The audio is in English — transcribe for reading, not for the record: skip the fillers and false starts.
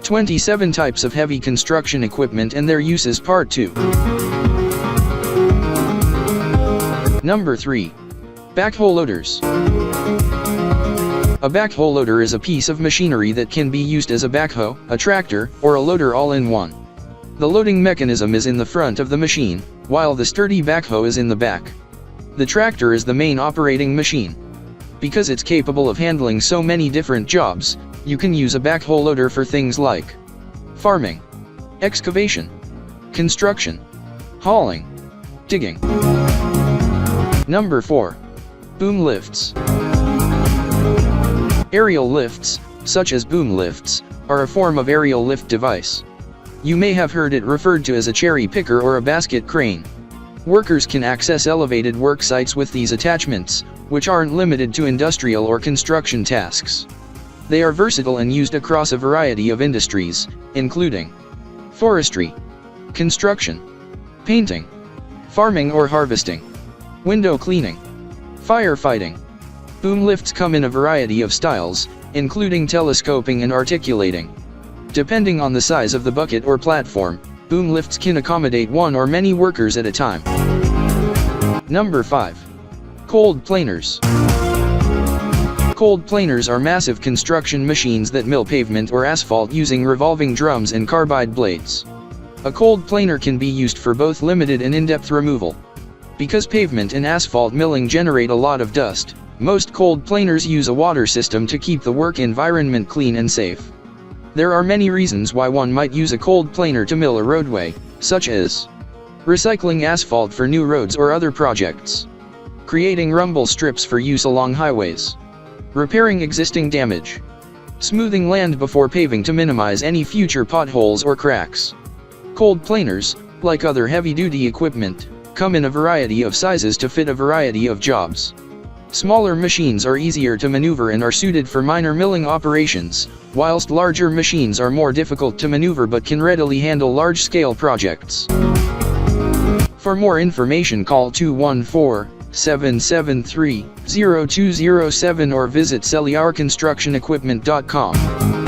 27 types of heavy construction equipment and their uses Part 2. Number 3. Backhoe loaders. A backhoe loader is a piece of machinery that can be used as a backhoe, a tractor, or a loader all in one. The loading mechanism is in the front of the machine, while the sturdy backhoe is in the back. The tractor is the main operating machine. Because it's capable of handling so many different jobs, you can use a backhoe loader for things like farming, excavation, construction, hauling, digging. Number 4. Boom lifts. Aerial lifts, such as boom lifts, are a form of aerial lift device. You may have heard it referred to as a cherry picker or a basket crane. Workers can access elevated work sites with these attachments, which aren't limited to industrial or construction tasks. They are versatile and used across a variety of industries, including forestry, construction, painting, farming or harvesting, window cleaning, firefighting. Boom lifts come in a variety of styles, including telescoping and articulating. Depending on the size of the bucket or platform, boom lifts can accommodate one or many workers at a time. Number 5. Cold planers. Cold planers are massive construction machines that mill pavement or asphalt using revolving drums and carbide blades. A cold planer can be used for both limited and in-depth removal. Because pavement and asphalt milling generate a lot of dust, most cold planers use a water system to keep the work environment clean and safe. There are many reasons why one might use a cold planer to mill a roadway, such as recycling asphalt for new roads or other projects, creating rumble strips for use along highways, repairing existing damage, smoothing land before paving to minimize any future potholes or cracks. Cold planers, like other heavy-duty equipment, come in a variety of sizes to fit a variety of jobs. Smaller machines are easier to maneuver and are suited for minor milling operations, whilst larger machines are more difficult to maneuver but can readily handle large-scale projects. For more information, call 214-773-0207 or visit celliarconstructionequipment.com.